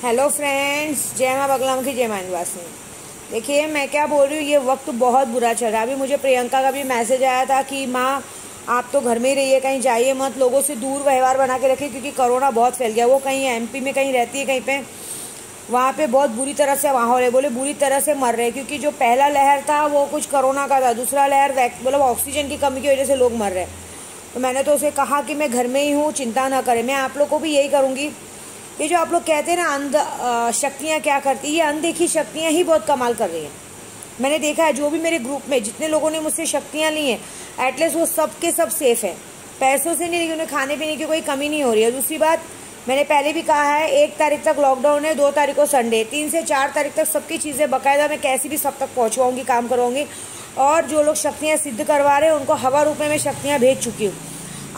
Hello friends, जय माँ बगलाम की जय माँ निवासिनी। देखिए मैं क्या बोल रही हूँ, ये वक्त बहुत बुरा चल रहा है। अभी मुझे प्रियंका का भी मैसेज आया था कि माँ आप तो घर में ही रहिए, कहीं जाइए मत, लोगों से दूर व्यवहार बना के रखिए क्योंकि कोरोना बहुत फैल गया। वो कहीं एमपी में कहीं रहती है, कहीं पे वहाँ पे बहुत बुरी तरह से माहौल है। बोले बुरी तरह से मर रहे हैं क्योंकि जो पहला लहर था वो कुछ कोरोना का था, दूसरा लहर मतलब ऑक्सीजन की कमी की वजह से लोग मर रहे हैं। तो मैंने तो उसे कहा कि मैं घर में ही हूँ, चिंता ना करें। मैं आप लोग को भी यही करूँगी। ये जो आप लोग कहते हैं ना शक्तियाँ क्या करती है, ये अनदेखी शक्तियाँ ही बहुत कमाल कर रही हैं। मैंने देखा है जो भी मेरे ग्रुप में जितने लोगों ने मुझसे शक्तियाँ ली हैं, एटलीस्ट वो सब के सब सेफ है। पैसों से नहीं, उन्हें खाने पीने की कोई कमी नहीं हो रही है। दूसरी बात, मैंने पहले भी कहा है 1 तारीख तक लॉकडाउन है, 2 तारीख को संडे, 3 से 4 तारीख तक सबकी चीज़ें बाकायदा मैं कैसी भी सब तक पहुँचवाऊँगी, काम करवाऊँगी। और जो लोग शक्तियाँ सिद्ध करवा रहे हैं उनको हवा रूप में मैं शक्तियाँ भेज चुकी हूँ।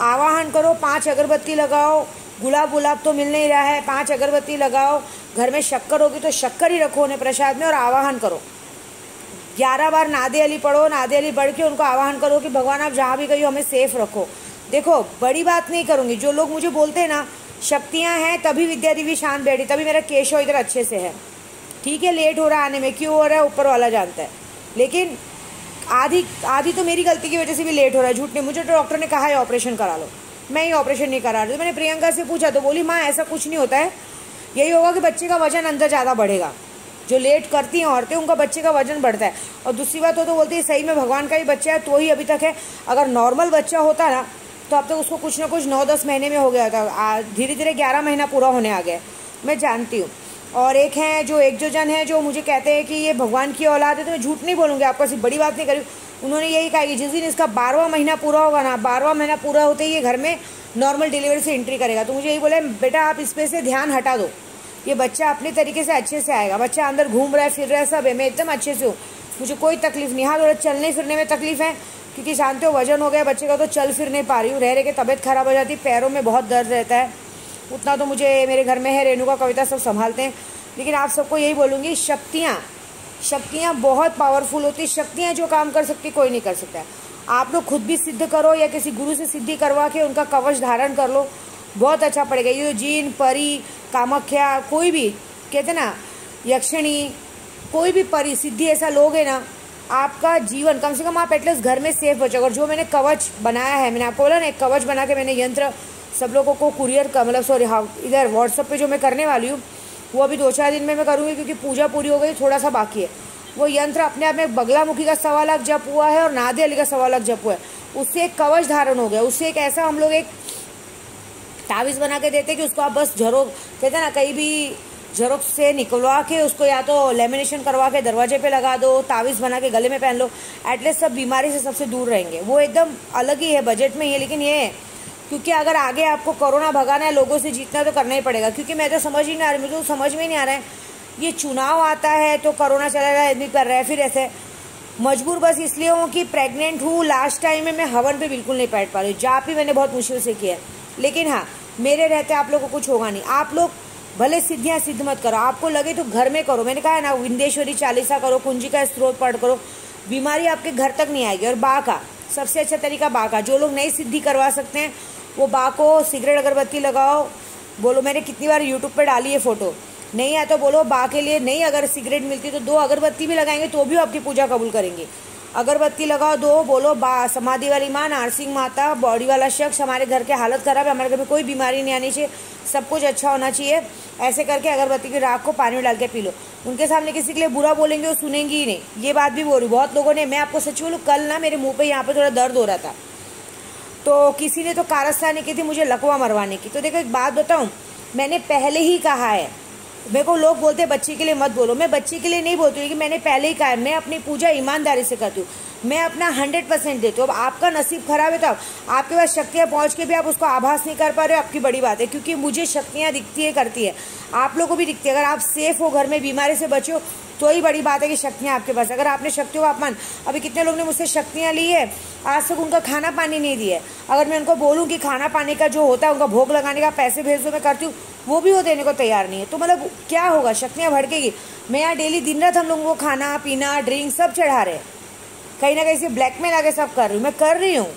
आवाहन करो, 5 अगरबत्ती लगाओ। गुलाब तो मिल नहीं रहा है, 5 अगरबत्ती लगाओ। घर में शक्कर होगी तो शक्कर ही रखो उन्हें प्रसाद में, और आवाहन करो। 11 बार नादे अली पढ़ो, नादे अली पढ़ के उनको आवाहन करो कि भगवान आप जहाँ भी गई हो हमें सेफ रखो। देखो बड़ी बात नहीं करूँगी। जो लोग मुझे बोलते हैं ना शक्तियाँ हैं तभी विद्या देवी शांत बैठी, तभी मेरा केशव इधर अच्छे से है। ठीक है, लेट हो रहा है आने में, क्यों हो रहा है ऊपर वाला जानता है, लेकिन आधी तो मेरी गलती की वजह से भी लेट हो रहा है। झूठ नहीं, मुझे तो डॉक्टर ने कहा है ऑपरेशन करा लो, मैं ही ऑपरेशन नहीं करा रही। तो मैंने प्रियंका से पूछा तो बोली माँ ऐसा कुछ नहीं होता है, यही होगा कि बच्चे का वजन अंदर ज़्यादा बढ़ेगा। जो लेट करती हैं औरतें उनका बच्चे का वजन बढ़ता है। और दूसरी बात हो तो बोलती है सही में भगवान का ही बच्चा है तो ही अभी तक है। अगर नॉर्मल बच्चा होता ना तो अब तक उसको कुछ ना कुछ 9-10 महीने में हो गया था। धीरे धीरे 11 महीना पूरा होने आ गया, मैं जानती हूँ। और एक जो जन है जो मुझे कहते हैं कि ये भगवान की औलाद है, तो मैं झूठ नहीं बोलूँगी, आपको ऐसी बड़ी बात नहीं करी। उन्होंने यही कहा कि जिस दिन इसका 12वां महीना पूरा होगा ना, 12वां महीना पूरा होते ही ये घर में नॉर्मल डिलीवरी से एंट्री करेगा। तो मुझे यही बोले बेटा आप इस पे से ध्यान हटा दो, ये बच्चा अपने तरीके से अच्छे से आएगा। बच्चा अंदर घूम रहा है, फिर रहा है, सब है, मैं एकदम अच्छे से हूँ, मुझे कोई तकलीफ नहीं। हाँ थोड़ा चलने फिरने में तकलीफ है क्योंकि जानते हो वजन हो गया बच्चे का, तो चल फिर नहीं पा रही हूँ। रह के तबीयत खराब हो जाती, पैरों में बहुत दर्द रहता है। उतना तो मुझे मेरे घर में है, रेणुका कविता सब संभालते हैं। लेकिन आप सबको यही बोलूँगी, शक्तियाँ बहुत पावरफुल होती। शक्तियाँ जो काम कर सकती कोई नहीं कर सकता है। आप लोग खुद भी सिद्ध करो या किसी गुरु से सिद्धि करवा के उनका कवच धारण कर लो, बहुत अच्छा पड़ेगा। ये जो जीन परी कामाख्या कोई भी कहते ना, यक्षिणी कोई भी परी सिद्धि ऐसा लोग है ना, आपका जीवन कम से कम आप एटलीस्ट घर में सेफ बचोगे। और जो मैंने कवच बनाया है, मैंने आपको बोला ना एक कवच बना के मैंने यंत्र सब लोगों को कुरियर का इधर व्हाट्सएप पे जो मैं करने वाली हूँ वो अभी 2-4 दिन में मैं करूँगी क्योंकि पूजा पूरी हो गई, थोड़ा सा बाकी है। वो यंत्र अपने आप में बगलामुखी का 1.25 लाख जप हुआ है और नादे अली का 1.25 लाख जप हुआ है। उससे एक कवच धारण हो गया। उससे एक ऐसा हम लोग एक तावीज़ बना के देते कि उसको आप बस झरोक कहते हैं ना, कहीं भी झरोक से निकलवा के उसको या तो लेमिनेशन करवा के दरवाजे पे लगा दो, तावीज़ बना के गले में पहन लो, एटलीस्ट सब बीमारी से सबसे दूर रहेंगे। वो एकदम अलग ही है, बजट में ही है, लेकिन ये है क्योंकि अगर आगे आपको कोरोना भगाना है, लोगों से जीतना तो करना ही पड़ेगा। क्योंकि मैं तो समझ ही नहीं आ रही, मुझे तो समझ में ही नहीं आ रहा है, ये चुनाव आता है तो कोरोना चला रहा है, आदमी कर रहा है, फिर ऐसे मजबूर बस इसलिए हूँ कि प्रेग्नेंट हूँ। लास्ट टाइम में मैं हवन पे बिल्कुल नहीं बैठ पा रही हूँ, जाप भी मैंने बहुत मुश्किल से किया है। लेकिन हाँ, मेरे रहते आप लोगों को कुछ होगा नहीं। आप लोग भले सिद्धियाँ सिद्ध मत करो, आपको लगे तो घर में करो। मैंने कहा है ना, विंदेश्वरी चालीसा करो, कुंजी का स्त्रोत पाठ करो, बीमारी आपके घर तक नहीं आएगी। और बा का सबसे अच्छा तरीका, बा का जो लोग नई सिद्धि करवा सकते हैं वो बा को सिगरेट अगरबत्ती लगाओ। बोलो, मैंने कितनी बार यूट्यूब पे डाली है फोटो, नहीं है तो बोलो बा के लिए नहीं, अगर सिगरेट मिलती तो 2 अगरबत्ती भी लगाएंगे तो भी आपकी पूजा कबूल करेंगे। अगरबत्ती लगाओ 2, बोलो बा समाधि वाली माँ, नारसिंह माता, बॉडी वाला शख्स, हमारे घर के हालत खराब है, हमारे घर में कोई बीमारी नहीं आनी चाहिए, सब कुछ अच्छा होना चाहिए। ऐसे करके अगरबत्ती की राख को पानी में डाल के पी लो। उनके सामने किसी के लिए बुरा बोलेंगे वो सुनेंगी ही नहीं। ये बात भी बोल रही बहुत लोगों ने। मैं आपको सच बोलूँ, कल ना मेरे मुँह पर यहाँ पर थोड़ा दर्द हो रहा था, तो किसी ने तो कारस्तानी की थी मुझे लकवा मरवाने की। तो देखो एक बात बताऊँ, मैंने पहले ही कहा है, मेरे को लोग बोलते हैं बच्ची के लिए मत बोलो, मैं बच्ची के लिए नहीं बोलती हूँ, लेकिन मैंने पहले ही कहा है मैं अपनी पूजा ईमानदारी से करती हूँ, मैं अपना 100% देती हूँ। अब आपका नसीब खराब है तो आपके पास शक्तियाँ पहुँच के भी आप उसको आभास नहीं कर पा रहे हो, आपकी बड़ी बात है। क्योंकि मुझे शक्तियाँ दिखती है, करती है, आप लोगों को भी दिखती है। अगर आप सेफ हो, घर में बीमारी से बचो तो ही बड़ी बात है कि शक्तियाँ आपके पास। अगर आपने शक्तियों का अपमान, अभी कितने लोग ने मुझसे शक्तियाँ ली है, आज तक उनका खाना पानी नहीं दिया है। अगर मैं उनको बोलूँ कि खाना पानी का जो होता है उनका भोग लगाने का पैसे भेज दो, मैं करती हूँ, वो भी वो देने को तैयार नहीं है। तो मतलब क्या होगा, शक्तियाँ भड़केगी। मैं यहाँ डेली दिन रात हम लोगों को खाना पीना ड्रिंक सब चढ़ा रहे हैं, कहीं ना कहीं से ब्लैकमेल आके सब कर रही हूँ, मैं कर रही हूँ।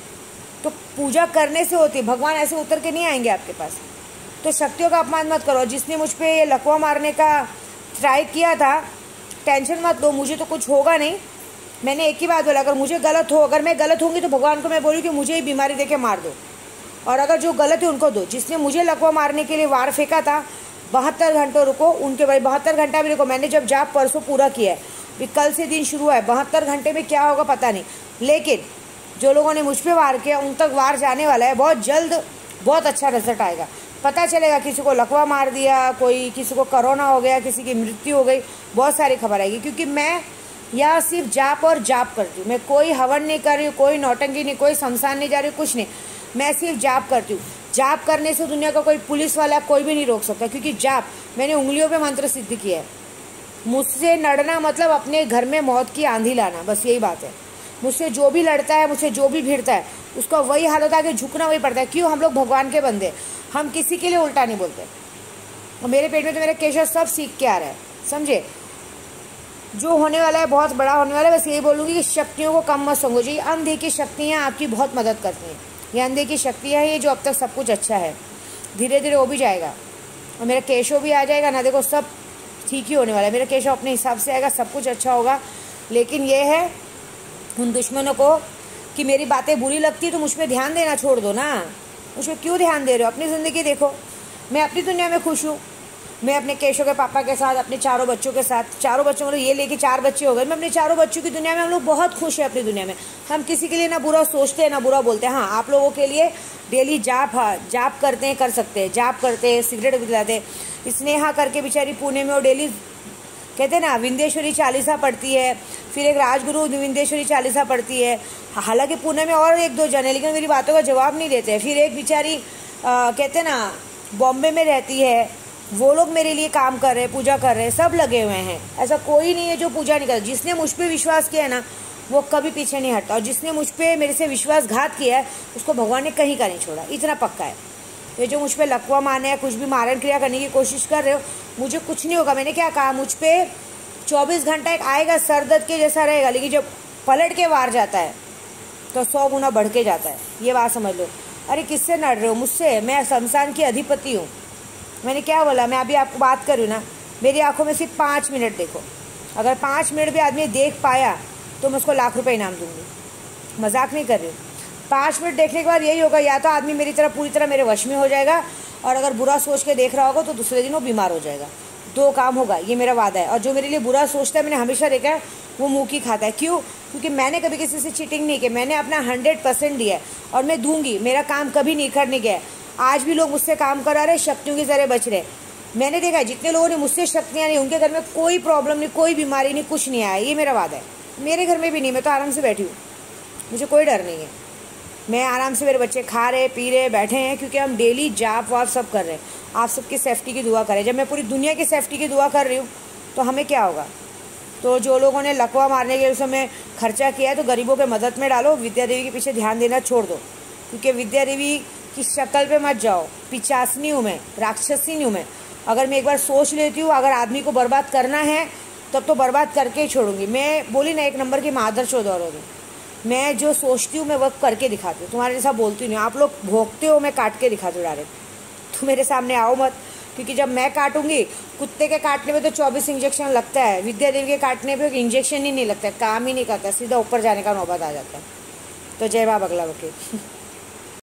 तो पूजा करने से होती है, भगवान ऐसे उतर के नहीं आएंगे आपके पास। तो शक्तियों का अपमान मत करो। जिसने मुझ पर ये लकवा मारने का ट्राई किया था, टेंशन मत लो, मुझे तो कुछ होगा नहीं। मैंने एक ही बात बोला, अगर मुझे गलत हो, अगर मैं गलत होंगी तो भगवान को मैं बोलूँ कि मुझे ही बीमारी दे के मार दो, और अगर जो गलत है उनको दो। जिसने मुझे लकवा मारने के लिए वार फेंका था, 72 घंटों रुको उनके भाई, 72 घंटा भी रुको। मैंने जब जाप परसों पूरा किया है, भी कल से दिन शुरू है, 72 घंटे में क्या होगा पता नहीं, लेकिन जो लोगों ने मुझ पर वार किया उन तक वार जाने वाला है। बहुत जल्द बहुत अच्छा रिजल्ट आएगा, पता चलेगा किसी को लकवा मार दिया, कोई किसी को कोरोना हो गया, किसी की मृत्यु हो गई, बहुत सारी खबर आएगी। क्योंकि मैं यहाँ सिर्फ जाप और जाप करती हूँ, मैं कोई हवन नहीं कर रही हूँ, कोई नौटंकी नहीं, कोई शमशान नहीं जा रही हूँ, कुछ नहीं, मैं सिर्फ जाप करती हूँ। जाप करने से दुनिया का कोई पुलिस वाला कोई भी नहीं रोक सकता, क्योंकि जाप मैंने उंगलियों पे मंत्र सिद्ध किया है। मुझसे लड़ना मतलब अपने घर में मौत की आंधी लाना, बस यही बात है। मुझसे जो भी लड़ता है, मुझसे जो भी भिड़ता है, उसका वही हाल होता है कि झुकना वही पड़ता है। क्यों? हम लोग भगवान के बंदे, हम किसी के लिए उल्टा नहीं बोलते। और मेरे पेट में तो मेरा केशव सब सीख के आ रहा है, समझे? जो होने वाला है बहुत बड़ा होने वाला है। बस यही बोलूँगी कि शक्तियों को कम मत समझो। ये अनदेखी शक्तियाँ आपकी बहुत मदद करती हैं। ये अनदेखी शक्तियाँ हैं, ये जो अब तक सब कुछ अच्छा है, धीरे धीरे वो भी जाएगा और मेरा केशव भी आ जाएगा ना। देखो सब ठीक ही होने वाला है, मेरा केशव अपने हिसाब से आएगा, सब कुछ अच्छा होगा। लेकिन ये है उन दुश्मनों को कि मेरी बातें बुरी लगती है तो मुझ पर ध्यान देना छोड़ दो ना। मुझ पर क्यों ध्यान दे रहे हो? अपनी ज़िंदगी देखो। मैं अपनी दुनिया में खुश हूँ। मैं अपने केशव के पापा के साथ, अपने चारों बच्चों के साथ, चारों बच्चों मतलब ये लेके 4 बच्चे हो गए, मैं अपने चारों बच्चों की दुनिया में, हम लोग बहुत खुश हैं अपनी दुनिया में। हम किसी के लिए ना बुरा सोचते हैं ना बुरा बोलते हैं। हाँ, आप लोगों के लिए डेली जाप करते हैं, कर सकते हैं, जाप करते हैं, सिगरेट पिलाते हैं। स्नेहा करके बेचारी पुणे में, वो डेली कहते हैं ना विंध्येश्वरी चालीसा पढ़ती है, फिर एक राजगुरु विंध्येश्वरी चालीसा पढ़ती है। हालांकि पुणे में और 1-2 जन है, लेकिन मेरी बातों का जवाब नहीं देते हैं। फिर एक बेचारी कहते हैं ना बॉम्बे में रहती है, वो लोग मेरे लिए काम कर रहे हैं, पूजा कर रहे हैं, सब लगे हुए हैं। ऐसा कोई नहीं है जो पूजा नहीं करता। जिसने मुझ पर विश्वास किया है ना, वो कभी पीछे नहीं हटता, और जिसने मुझ पर मेरे से विश्वासघात किया है उसको भगवान ने कहीं का नहीं छोड़ा, इतना पक्का है। ये जो मुझ पर लकवा मारने या कुछ भी मारण क्रिया करने की कोशिश कर रहे हो, मुझे कुछ नहीं होगा। मैंने क्या कहा, मुझ पर 24 घंटा एक आएगा, सर दर्द के जैसा रहेगा, लेकिन जब पलट के वार जाता है तो 100 गुना बढ़ के जाता है। ये बात समझ लो। अरे किससे लड़ रहे हो? मुझसे। मैं शमशान की अधिपति हूँ। मैंने क्या बोला? मैं अभी आपको बात कर रही हूँ ना, मेरी आंखों में सिर्फ 5 मिनट देखो। अगर 5 मिनट भी आदमी देख पाया तो मैं उसको लाख रुपए इनाम दूंगी, मजाक नहीं कर रही हूँ। 5 मिनट देखने के बाद यही होगा, या तो आदमी मेरी तरह पूरी तरह मेरे वश में हो जाएगा, और अगर बुरा सोच के देख रहा होगा तो दूसरे दिन वो बीमार हो जाएगा। 2 काम होगा, ये मेरा वादा है। और जो मेरे लिए बुरा सोचता है, मैंने हमेशा देखा है, वो मुँह की खाता है। क्यों? क्योंकि मैंने कभी किसी से चीटिंग नहीं की, मैंने अपना 100% दिया है और मैं दूंगी। मेरा काम कभी नहीं करने गया। आज भी लोग मुझसे काम करा रहे, शक्तियों की तरह बच रहे। मैंने देखा है जितने लोगों ने मुझसे शक्तियाँ नहीं, उनके घर में कोई प्रॉब्लम नहीं, कोई बीमारी नहीं, कुछ नहीं आया। ये मेरा वादा है। मेरे घर में भी नहीं, मैं तो आराम से बैठी हूँ, मुझे कोई डर नहीं है। मैं आराम से, मेरे बच्चे खा रहे पी रहे बैठे हैं, क्योंकि हम डेली जाप वाप सब कर रहे हैं। आप सबकी सेफ्टी की दुआ करें। जब मैं पूरी दुनिया की सेफ्टी की दुआ कर रही हूँ तो हमें क्या होगा? तो जो लोगों ने लकवा मारने के समय खर्चा किया है, तो गरीबों के मदद में डालो। विद्या देवी के पीछे ध्यान देना छोड़ दो, क्योंकि विद्या देवी की शक्ल पे मत जाओ। पिचासनी हूँ मैं, राक्षसी नहीं हूँ मैं। अगर मैं एक बार सोच लेती हूँ अगर आदमी को बर्बाद करना है, तब तो बर्बाद करके ही छोड़ूंगी। मैं बोली ना, 1 नंबर की मादर चौधर होगी। मैं जो सोचती हूँ मैं वो करके दिखाती हूँ। तुम्हारे जैसा बोलती नहीं। आप लोग भोगते हो, मैं काट के दिखाती हूँ डायरेक्ट। तो मेरे सामने आओ मत, क्योंकि जब मैं काटूंगी, कुत्ते के काटने में तो 24 इंजेक्शन लगता है, विद्या देवी के काटने पे इंजेक्शन ही नहीं लगता है, काम ही नहीं करता, सीधा ऊपर जाने का नौबत आ जाता है। तो जय मां बगला बकी।